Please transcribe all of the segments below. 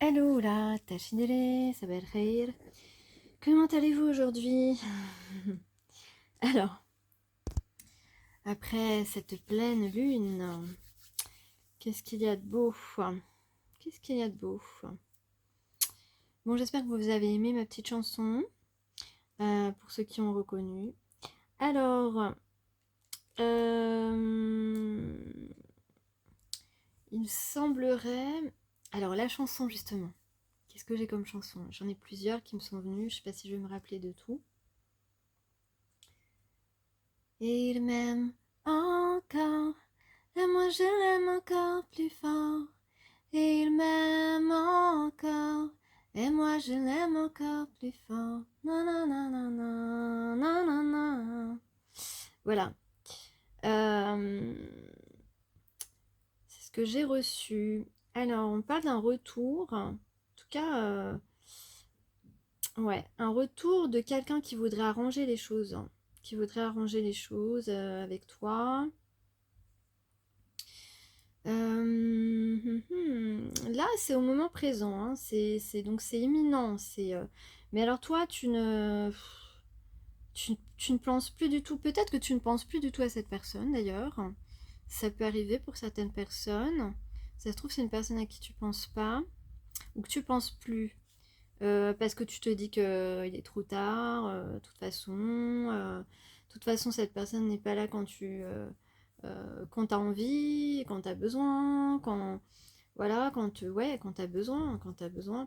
Hello là, Tachidele, ça va rire. Comment allez-vous aujourd'hui? Alors, après cette pleine lune, qu'est-ce qu'il y a de beau? Qu'est-ce qu'il y a de beau? Bon, j'espère que vous avez aimé ma petite chanson, pour ceux qui ont reconnu. Alors, euh, il me semblerait... Alors, la chanson justement, qu'est-ce que j'ai comme chanson? J'en ai plusieurs qui me sont venues, je sais pas si je vais me rappeler de tout. Et il m'aime encore, et moi je l'aime encore plus fort. Et il m'aime encore, et moi je l'aime encore plus fort. Nananana, nanana. Voilà. Euh, c'est ce que j'ai reçu. Alors, on parle d'un retour. En tout cas, ouais, un retour de quelqu'un qui voudrait arranger les choses. Qui voudrait arranger les choses avec toi. Là, c'est au moment présent, hein. Donc c'est imminent. Mais alors toi, tu ne penses plus du tout. Peut-être que tu ne penses plus du tout à cette personne, d'ailleurs. Ça peut arriver pour certaines personnes. Ça se trouve, c'est une personne à qui tu penses pas ou que tu penses plus. Parce que tu te dis qu'il est trop tard, de toute façon, cette personne n'est pas là quand t'as envie, quand t'as besoin, voilà, quand t'as besoin,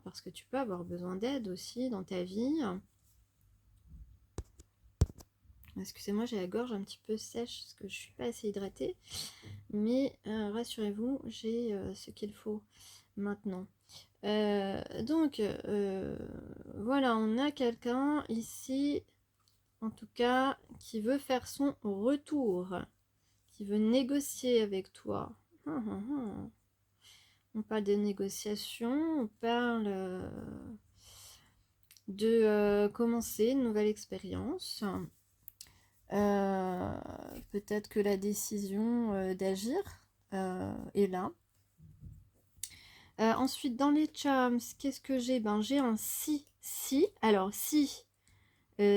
parce que tu peux avoir besoin d'aide aussi dans ta vie. Excusez-moi, j'ai la gorge un petit peu sèche parce que je suis pas assez hydratée, mais rassurez-vous, j'ai ce qu'il faut maintenant. Voilà, on a quelqu'un ici, en tout cas, qui veut faire son retour, qui veut négocier avec toi. On parle des négociations, on parle de commencer une nouvelle expérience. Euh, Peut-être que la décision d'agir est là. Ensuite, dans les charms, qu'est-ce que j'ai? Ben, j'ai un si. Si. Alors, si.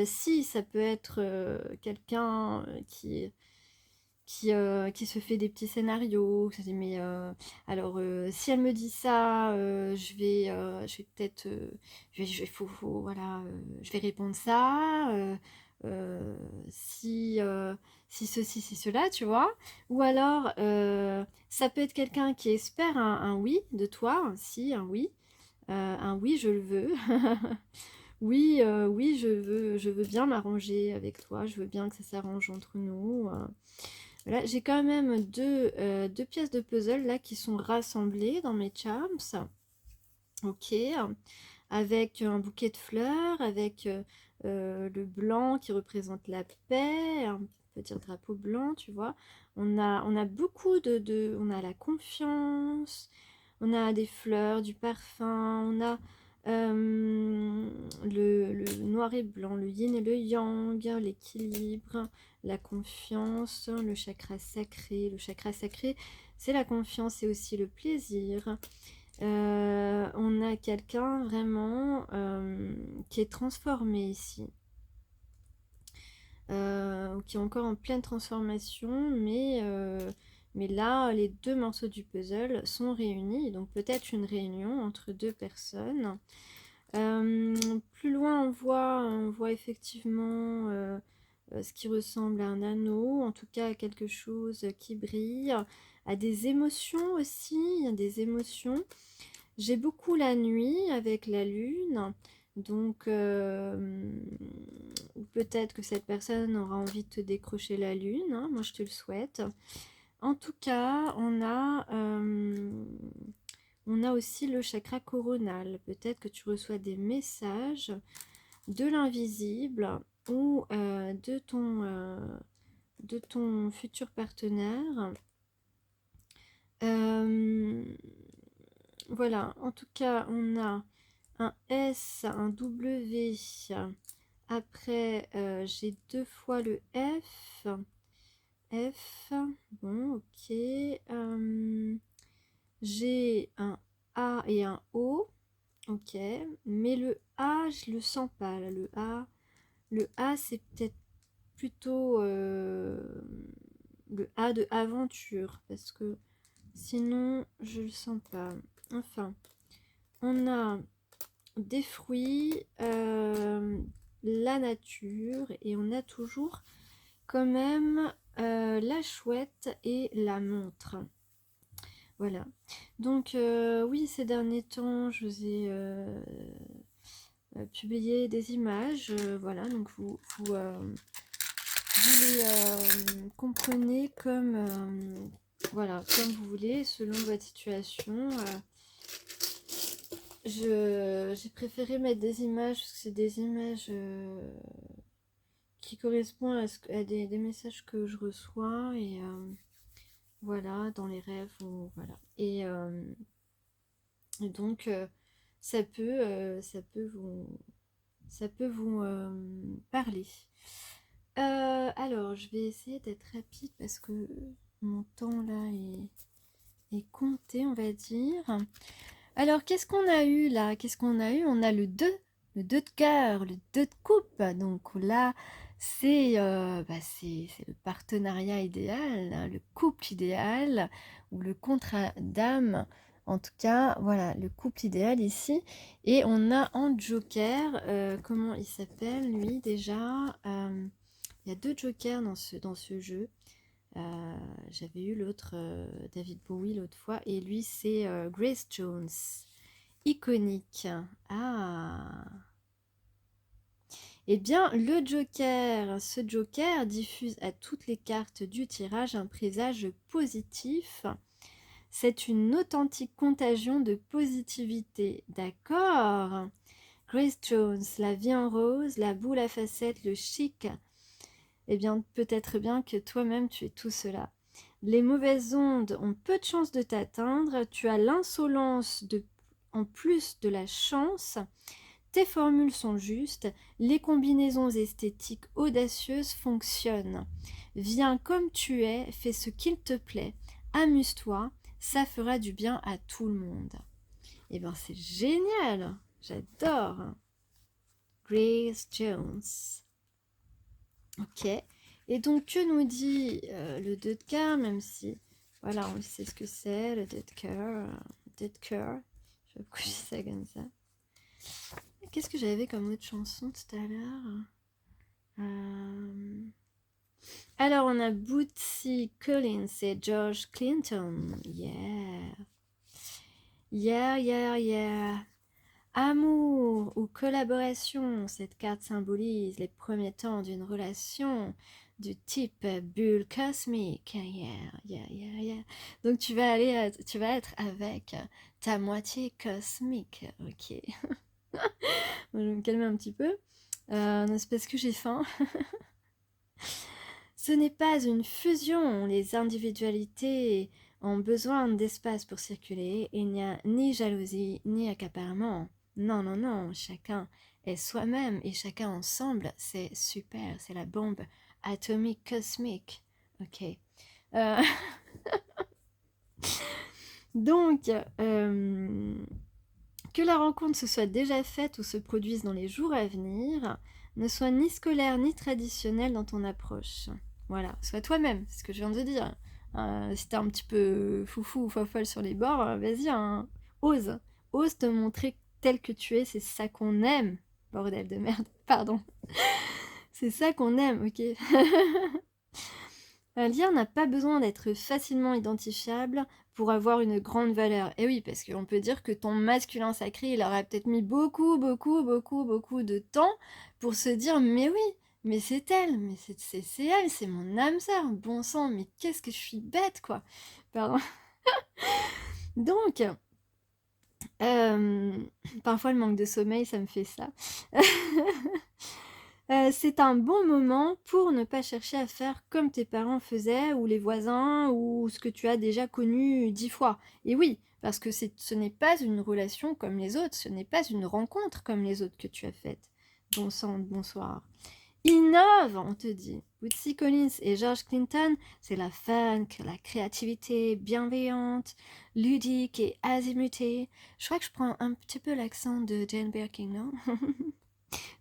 Si, ça peut être quelqu'un qui se fait des petits scénarios. Mais si elle me dit ça, je vais peut-être, voilà, je vais répondre ça. Si ceci, si cela, tu vois. Ou alors, ça peut être quelqu'un qui espère un oui de toi, un oui, je le veux. Oui, oui, je veux bien m'arranger avec toi, je veux bien que ça s'arrange entre nous. Voilà, j'ai quand même deux pièces de puzzle là qui sont rassemblées dans mes charms. Ok, avec un bouquet de fleurs, avec le blanc qui représente la paix, un petit drapeau blanc, tu vois. On a beaucoup on a la confiance, on a des fleurs, du parfum, on a le noir et blanc, le yin et le yang, l'équilibre, la confiance, le chakra sacré. Le chakra sacré, c'est la confiance et aussi le plaisir. On a quelqu'un vraiment qui est transformé ici, qui est encore en pleine transformation, mais là, les deux morceaux du puzzle sont réunis, donc peut-être une réunion entre deux personnes. Plus loin, on voit effectivement ce qui ressemble à un anneau, en tout cas à quelque chose qui brille, à des émotions aussi, il y a des émotions. J'ai beaucoup la nuit avec la lune, donc ou peut-être que cette personne aura envie de te décrocher la lune, hein, moi je te le souhaite. En tout cas, on a aussi le chakra coronal. Peut-être que tu reçois des messages de l'invisible ou de ton futur partenaire. Euh, voilà, en tout cas, on a un S, un W. Après, j'ai deux fois le F. F, bon, ok. J'ai un A et un O. Ok, mais le A, je le sens pas là. Le A, c'est peut-être plutôt le A de aventure, parce que sinon, je le sens pas. Enfin, on a des fruits, la nature, et on a toujours quand même la chouette et la montre. Voilà. Donc oui, ces derniers temps, je vous ai publié des images. Voilà, donc vous les comprenez comme, voilà, comme vous voulez, selon votre situation. J'ai préféré mettre des images, parce que c'est des images qui correspondent à des messages que je reçois. Et voilà, dans les rêves. Voilà. Et donc, ça peut vous parler. Alors, je vais essayer d'être rapide parce que mon temps là est compté, on va dire. Alors, qu'est-ce qu'on a eu là? Qu'est-ce qu'on a eu? On a le 2 de cœur, le 2 de coupe. Donc là, c'est le partenariat idéal, hein, le couple idéal ou le contrat d'âme. En tout cas, voilà, le couple idéal ici. Et on a en joker, comment il s'appelle lui déjà? Il y a 2 jokers dans ce jeu. J'avais eu l'autre, David Bowie l'autre fois, et lui c'est Grace Jones. Iconique. Ah. Eh bien, ce joker diffuse à toutes les cartes du tirage un présage positif. C'est une authentique contagion de positivité. D'accord. Grace Jones, la vie en rose, la boule à facettes, le chic. Eh bien, peut-être bien que toi-même tu es tout cela. Les mauvaises ondes ont peu de chances de t'atteindre. Tu as l'insolence en plus de la chance. Tes formules sont justes. Les combinaisons esthétiques audacieuses fonctionnent. Viens comme tu es, fais ce qu'il te plaît. Amuse-toi, ça fera du bien à tout le monde. Eh bien, c'est génial. J'adore. Grace Jones. Ok. Et donc, que nous dit le 2 de cœur, même si, voilà, on sait ce que c'est, le 2 de cœur. Je vais coucher ça comme ça. Qu'est-ce que j'avais comme autre chanson tout à l'heure? Alors, on a Bootsy Collins et George Clinton. Yeah. Yeah, yeah, yeah. Amour ou collaboration, cette carte symbolise les premiers temps d'une relation du type bulle cosmique. Yeah, yeah, yeah, yeah. Donc tu vas être avec ta moitié cosmique. Ok. Je vais me calmer un petit peu. C'est parce que j'ai faim. Ce n'est pas une fusion, les individualités ont besoin d'espace pour circuler, il n'y a ni jalousie ni accaparement. Non, non, non, chacun est soi-même et chacun ensemble, c'est super, c'est la bombe atomique cosmique. Ok. Euh, Donc, que la rencontre se soit déjà faite ou se produise dans les jours à venir, ne soit ni scolaire ni traditionnelle dans ton approche. Voilà, sois toi-même, c'est ce que je viens de dire. Si t'es un petit peu foufou ou fofolle sur les bords, vas-y, hein, ose. Ose te montrer tel que tu es, c'est ça qu'on aime. Bordel de merde, pardon. C'est ça qu'on aime, ok. Un lien n'a pas besoin d'être facilement identifiable pour avoir une grande valeur. Et oui, parce qu'on peut dire que ton masculin sacré, il aurait peut-être mis beaucoup, beaucoup, beaucoup, beaucoup de temps pour se dire, mais oui, mais c'est elle, mais c'est elle, c'est mon âme sœur, bon sang, mais qu'est-ce que je suis bête, quoi. Pardon. Donc, parfois le manque de sommeil, ça me fait ça. C'est un bon moment pour ne pas chercher à faire comme tes parents faisaient, ou les voisins, ou ce que tu as déjà connu 10 fois. Et oui, parce que ce n'est pas une relation comme les autres, ce n'est pas une rencontre comme les autres que tu as faites. Bon sang, bonsoir. innove, on te dit. Bootsy Collins et George Clinton, c'est la funk, la créativité bienveillante, ludique et azimutée. Je crois que je prends un petit peu l'accent de Jane Birkin, non?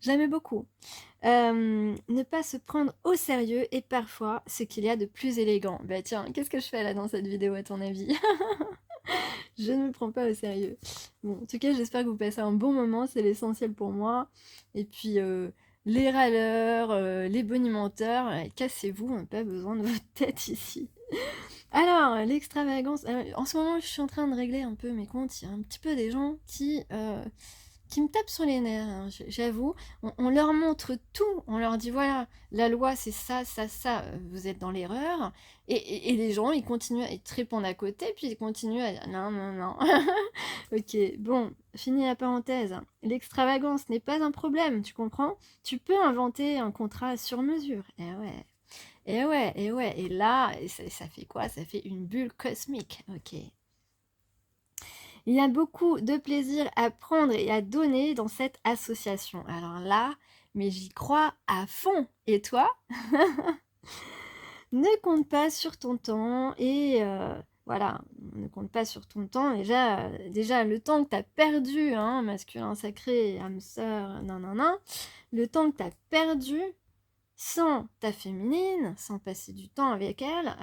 J'aimais beaucoup. Ne pas se prendre au sérieux est parfois ce qu'il y a de plus élégant. Bah tiens, qu'est-ce que je fais là dans cette vidéo à ton avis? Je ne me prends pas au sérieux. Bon, en tout cas, j'espère que vous passez un bon moment, c'est l'essentiel pour moi. Et puis, les râleurs, les bonimenteurs, cassez-vous, on n'a pas besoin de votre tête ici. Alors, l'extravagance. En ce moment, je suis en train de régler un peu mes comptes. Il y a un petit peu des gens qui me tapent sur les nerfs, hein, j'avoue. On leur montre tout, on leur dit voilà, la loi c'est ça, ça, ça, vous êtes dans l'erreur. Et les gens, ils continuent, ils te répondent à côté, puis ils continuent à dire non, non, non. Ok, bon, fini la parenthèse. L'extravagance n'est pas un problème, tu comprends? Tu peux inventer un contrat sur mesure. Eh ouais. Et ouais, et ouais, et là, ça fait quoi? Ça fait une bulle cosmique, ok. Il y a beaucoup de plaisir à prendre et à donner dans cette association. Alors là, mais j'y crois à fond. Et toi? Ne compte pas sur ton temps et voilà, ne compte pas sur ton temps. Déjà le temps que tu as perdu, hein, masculin sacré, âme sœur, non, non, non, le temps que tu as perdu sans ta féminine, sans passer du temps avec elle,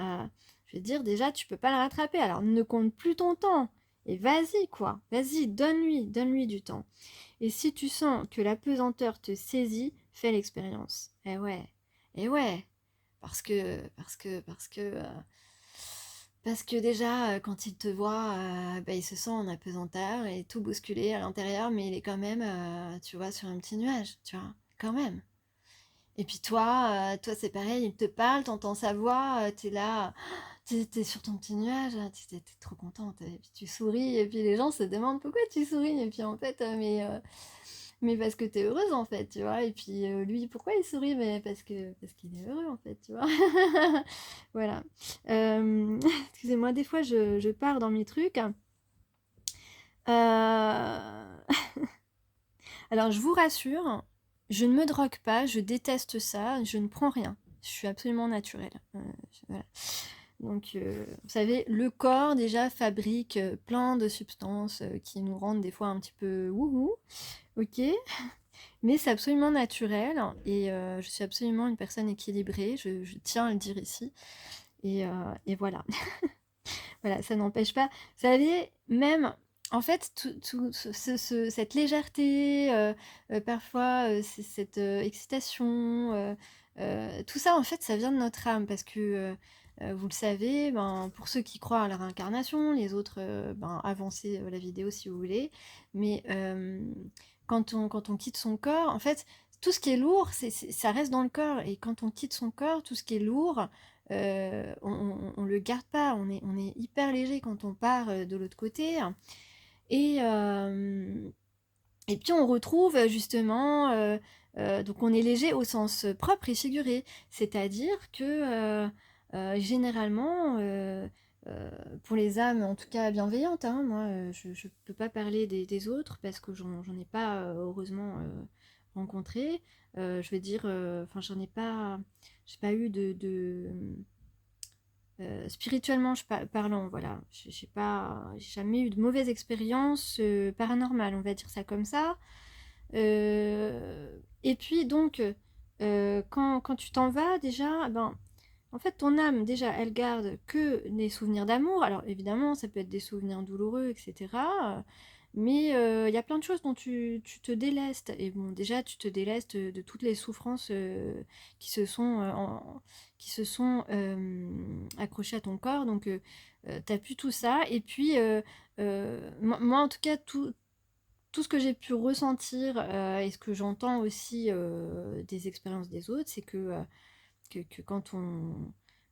je veux dire, déjà, tu peux pas la rattraper. Alors, ne compte plus ton temps. Et vas-y, quoi. Vas-y, donne-lui du temps. Et si tu sens que la pesanteur te saisit, fais l'expérience. Eh ouais. Parce que déjà, quand il te voit, bah, il se sent en apesanteur et tout bousculé à l'intérieur, mais il est quand même, tu vois, sur un petit nuage, tu vois, quand même. Et puis toi c'est pareil, il te parle, t'entends sa voix, t'es là, t'es sur ton petit nuage, t'es trop contente, et puis tu souris, et puis les gens se demandent pourquoi tu souris, et puis en fait, mais parce que t'es heureuse en fait, tu vois, et puis lui, pourquoi il sourit? Mais parce qu'il est heureux en fait, tu vois. Voilà. Excusez-moi, des fois je pars dans mes trucs. Alors je vous rassure, je ne me drogue pas, je déteste ça, je ne prends rien. Je suis absolument naturelle. Voilà. Donc, vous savez, le corps déjà fabrique plein de substances qui nous rendent des fois un petit peu wouhou, ok? Mais c'est absolument naturel et je suis absolument une personne équilibrée, je tiens à le dire ici. Et voilà. Voilà, ça n'empêche pas. Vous savez, même, en fait, cette légèreté, parfois cette excitation, tout ça, en fait, ça vient de notre âme, parce que, vous le savez, ben, pour ceux qui croient à la réincarnation, les autres, ben, avancez la vidéo si vous voulez, mais quand on quitte son corps, en fait, tout ce qui est lourd, ça reste dans le corps, et quand on quitte son corps, tout ce qui est lourd, on le garde pas, on est hyper léger quand on part de l'autre côté. Et, euh, et puis on retrouve justement, donc on est léger au sens propre et figuré, c'est-à-dire que généralement, pour les âmes, en tout cas bienveillantes, hein, moi je ne peux pas parler des autres parce que j'en ai pas heureusement rencontré. Je veux dire, enfin j'ai pas eu spirituellement parlant, voilà, j'ai jamais eu de mauvaise expérience paranormale, on va dire ça comme ça. Et puis donc, quand tu t'en vas déjà, ben, en fait ton âme déjà, elle garde que des souvenirs d'amour. Alors évidemment, ça peut être des souvenirs douloureux, etc. Mais il y a plein de choses dont tu te délestes. Et bon, déjà, tu te délestes de toutes les souffrances qui se sont, accrochées à ton corps. Donc, t'as plus tout ça. Et puis, moi, en tout cas, tout ce que j'ai pu ressentir et ce que j'entends aussi des expériences des autres, c'est que quand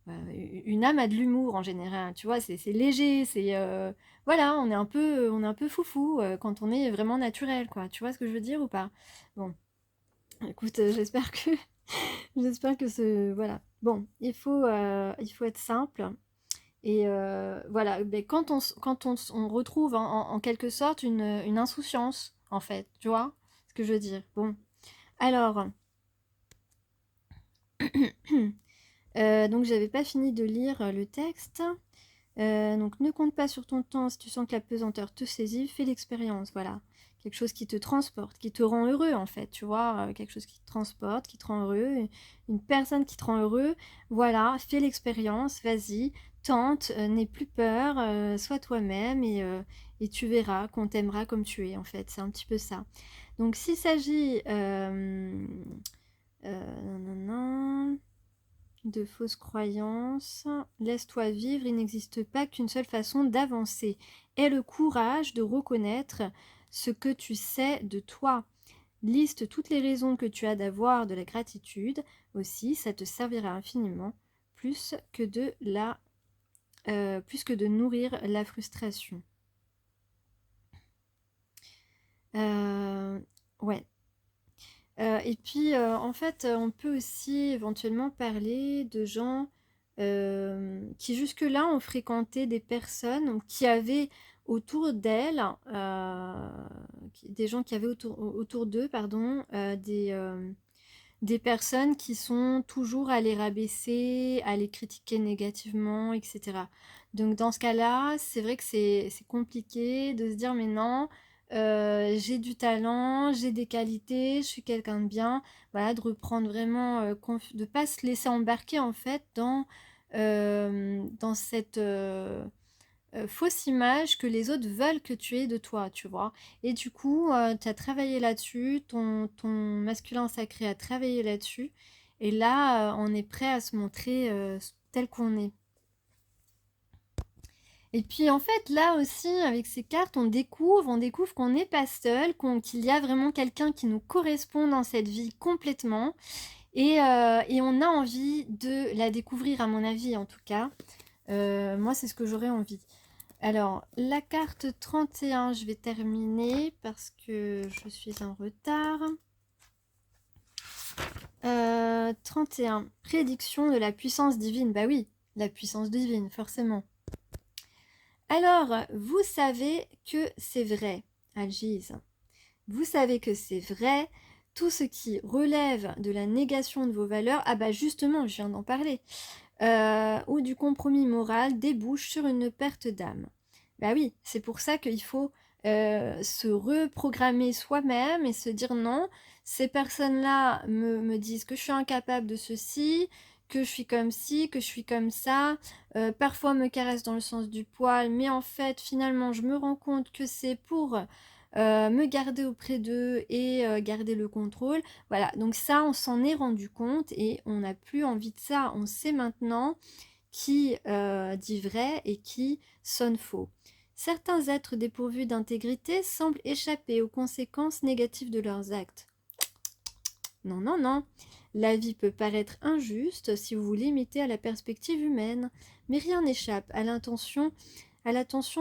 une âme a de l'humour en général, tu vois, c'est léger, voilà, on est un peu foufou quand on est vraiment naturel, quoi. Tu vois ce que je veux dire ou pas? Bon, écoute, j'espère que voilà. Bon, il faut être simple. Et voilà, ben, quand on retrouve en quelque sorte une insouciance, en fait, tu vois ce que je veux dire? Bon, alors, Donc j'avais pas fini de lire le texte. Donc ne compte pas sur ton temps si tu sens que la pesanteur te saisit, fais l'expérience, voilà. Quelque chose qui te transporte, qui te rend heureux en fait, tu vois, quelque chose qui te transporte, qui te rend heureux, une personne qui te rend heureux, voilà, fais l'expérience, vas-y, tente, n'aie plus peur, sois toi-même et tu verras qu'on t'aimera comme tu es en fait, c'est un petit peu ça. Donc s'il s'agit nanana, de fausses croyances, laisse-toi vivre, il n'existe pas qu'une seule façon d'avancer. Aie le courage de reconnaître ce que tu sais de toi. Liste toutes les raisons que tu as d'avoir de la gratitude. Aussi, ça te servira infiniment, plus que de nourrir la frustration. Ouais. Et puis, en fait, on peut aussi éventuellement parler de gens qui jusque-là ont fréquenté des personnes qui avaient autour d'elles, des gens qui avaient autour d'eux, pardon, des personnes qui sont toujours à les rabaisser, à les critiquer négativement, etc. Donc dans ce cas-là, c'est vrai que c'est compliqué de se dire mais non, j'ai du talent, j'ai des qualités, je suis quelqu'un de bien. Voilà, de reprendre vraiment, de ne pas se laisser embarquer en fait dans cette fausse image que les autres veulent que tu aies de toi, tu vois. Et du coup, tu as travaillé là-dessus, ton masculin sacré a travaillé là-dessus. Et là, on est prêt à se montrer tel qu'on est. Et puis en fait, là aussi, avec ces cartes, on découvre qu'on n'est pas seul, qu'il y a vraiment quelqu'un qui nous correspond dans cette vie complètement. Et on a envie de la découvrir, à mon avis, en tout cas. Moi, c'est ce que j'aurais envie. Alors, la carte 31, je vais terminer parce que je suis en retard. 31, prédiction de la puissance divine. Bah oui, la puissance divine, forcément. Alors, vous savez que c'est vrai, Algise. Vous savez que c'est vrai. Tout ce qui relève de la négation de vos valeurs, ah bah justement, je viens d'en parler, ou du compromis moral débouche sur une perte d'âme. Bah oui, c'est pour ça qu'il faut se reprogrammer soi-même et se dire non, ces personnes-là me disent que je suis incapable de ceci, que je suis comme ci, que je suis comme ça, parfois me caressent dans le sens du poil, mais en fait, finalement, je me rends compte que c'est pour me garder auprès d'eux et garder le contrôle. Voilà, donc ça, on s'en est rendu compte et on n'a plus envie de ça. On sait maintenant qui dit vrai et qui sonne faux. Certains êtres dépourvus d'intégrité semblent échapper aux conséquences négatives de leurs actes. Non, non, non. La vie peut paraître injuste si vous vous limitez à la perspective humaine, mais rien n'échappe à l'attention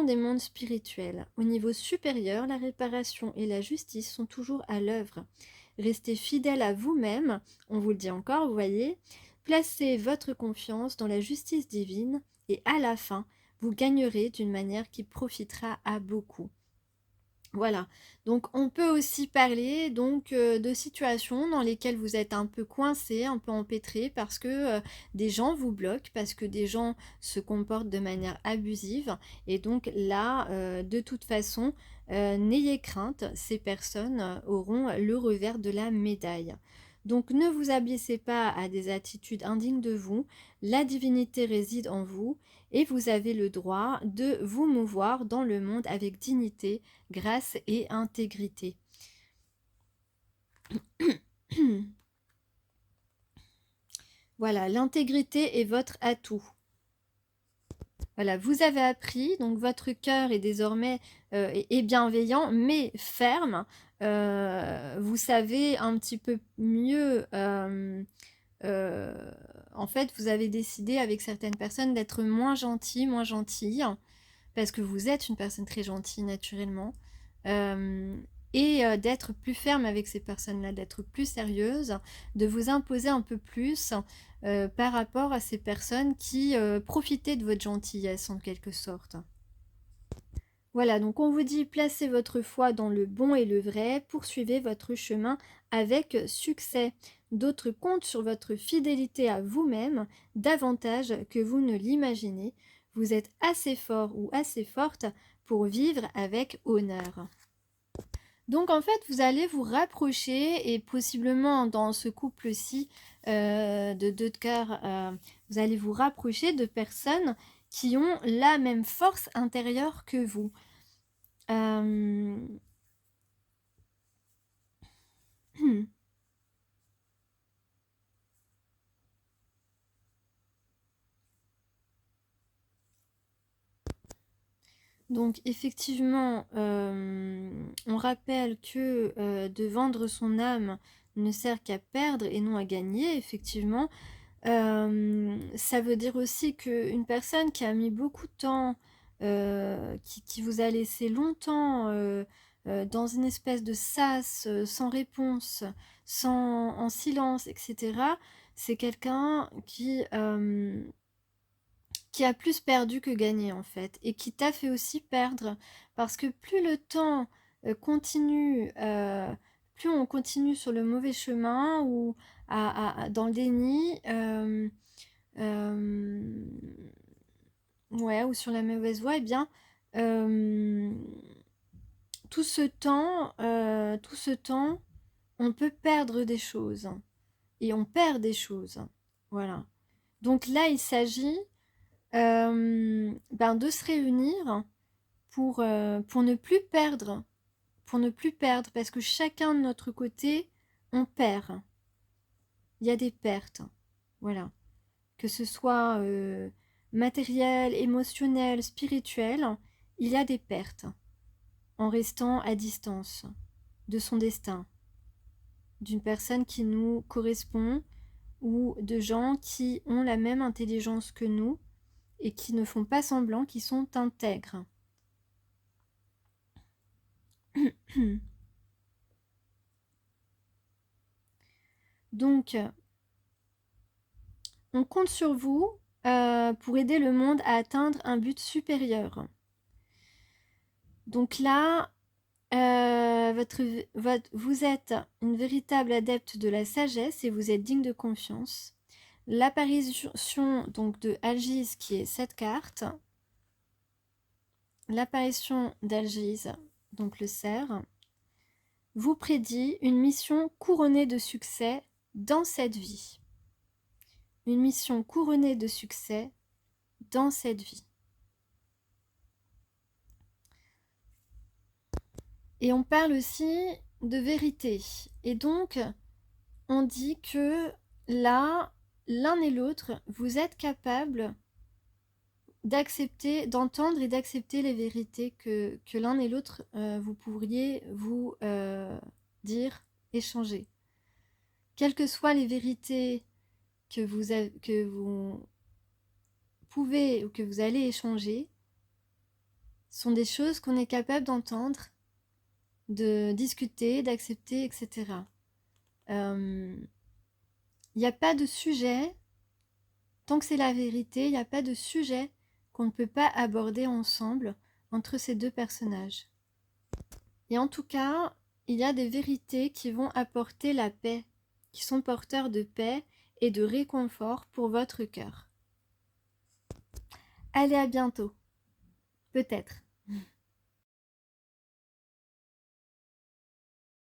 des mondes spirituels. Au niveau supérieur, la réparation et la justice sont toujours à l'œuvre. Restez fidèle à vous-même, on vous le dit encore, vous voyez. Placez votre confiance dans la justice divine et à la fin, vous gagnerez d'une manière qui profitera à beaucoup. Voilà, donc on peut aussi parler donc de situations dans lesquelles vous êtes un peu coincé, un peu empêtré parce que des gens vous bloquent, parce que des gens se comportent de manière abusive. Et donc là, de toute façon, n'ayez crainte, ces personnes auront le revers de la médaille. Donc ne vous abaissez pas à des attitudes indignes de vous, la divinité réside en vous et vous avez le droit de vous mouvoir dans le monde avec dignité, grâce et intégrité. Voilà, l'intégrité est votre atout. Voilà, vous avez appris, donc votre cœur est désormais est bienveillant, mais ferme. Vous savez un petit peu mieux. En fait, vous avez décidé avec certaines personnes d'être moins gentil, moins gentille, parce que vous êtes une personne très gentille naturellement. Euh, et d'être plus ferme avec ces personnes-là, d'être plus sérieuse, de vous imposer un peu plus par rapport à ces personnes qui profitaient de votre gentillesse en quelque sorte. Voilà, donc on vous dit placez votre foi dans le bon et le vrai, poursuivez votre chemin avec succès. D'autres comptent sur votre fidélité à vous-même davantage que vous ne l'imaginez. Vous êtes assez fort ou assez forte pour vivre avec honneur. Donc en fait, vous allez vous rapprocher et possiblement dans ce couple-ci de deux de cœur, vous allez vous rapprocher de personnes qui ont la même force intérieure que vous. Euh, Donc effectivement, on rappelle que de vendre son âme ne sert qu'à perdre et non à gagner, effectivement. Ça veut dire aussi qu'une personne qui a mis beaucoup de temps, qui vous a laissé longtemps dans une espèce de sas, sans réponse, en silence, etc., c'est quelqu'un qui a plus perdu que gagné en fait, et qui t'a fait aussi perdre, parce que plus le temps continue, plus on continue sur le mauvais chemin ou dans le déni, euh, ouais, ou sur la mauvaise voie, eh bien, euh, tout ce temps, on peut perdre des choses, et on perd des choses, voilà. Donc là, il s'agit de se réunir pour ne plus perdre, parce que chacun de notre côté, on perd. Il y a des pertes, voilà. Que ce soit matériel, émotionnel, spirituel, il y a des pertes en restant à distance de son destin, d'une personne qui nous correspond ou de gens qui ont la même intelligence que nous et qui ne font pas semblant, qui sont intègres. Donc, on compte sur vous pour aider le monde à atteindre un but supérieur. Donc là, vous êtes une véritable adepte de la sagesse et vous êtes digne de confiance. L'apparition donc de Algise, qui est cette carte, l'apparition d'Algise, donc le cerf, vous prédit une mission couronnée de succès dans cette vie. Une mission couronnée de succès dans cette vie. Et on parle aussi de vérité. Et donc, on dit que là, l'un et l'autre, vous êtes capables d'accepter, d'entendre et d'accepter les vérités que l'un et l'autre, vous pourriez vous dire, échanger. Quelles que soient les vérités que vous pouvez ou que vous allez échanger, sont des choses qu'on est capable d'entendre, de discuter, d'accepter, etc. Il n'y a pas de sujet, tant que c'est la vérité, il n'y a pas de sujet qu'on ne peut pas aborder ensemble entre ces deux personnages. Et en tout cas, il y a des vérités qui vont apporter la paix, qui sont porteurs de paix et de réconfort pour votre cœur. Allez, à bientôt. Peut-être.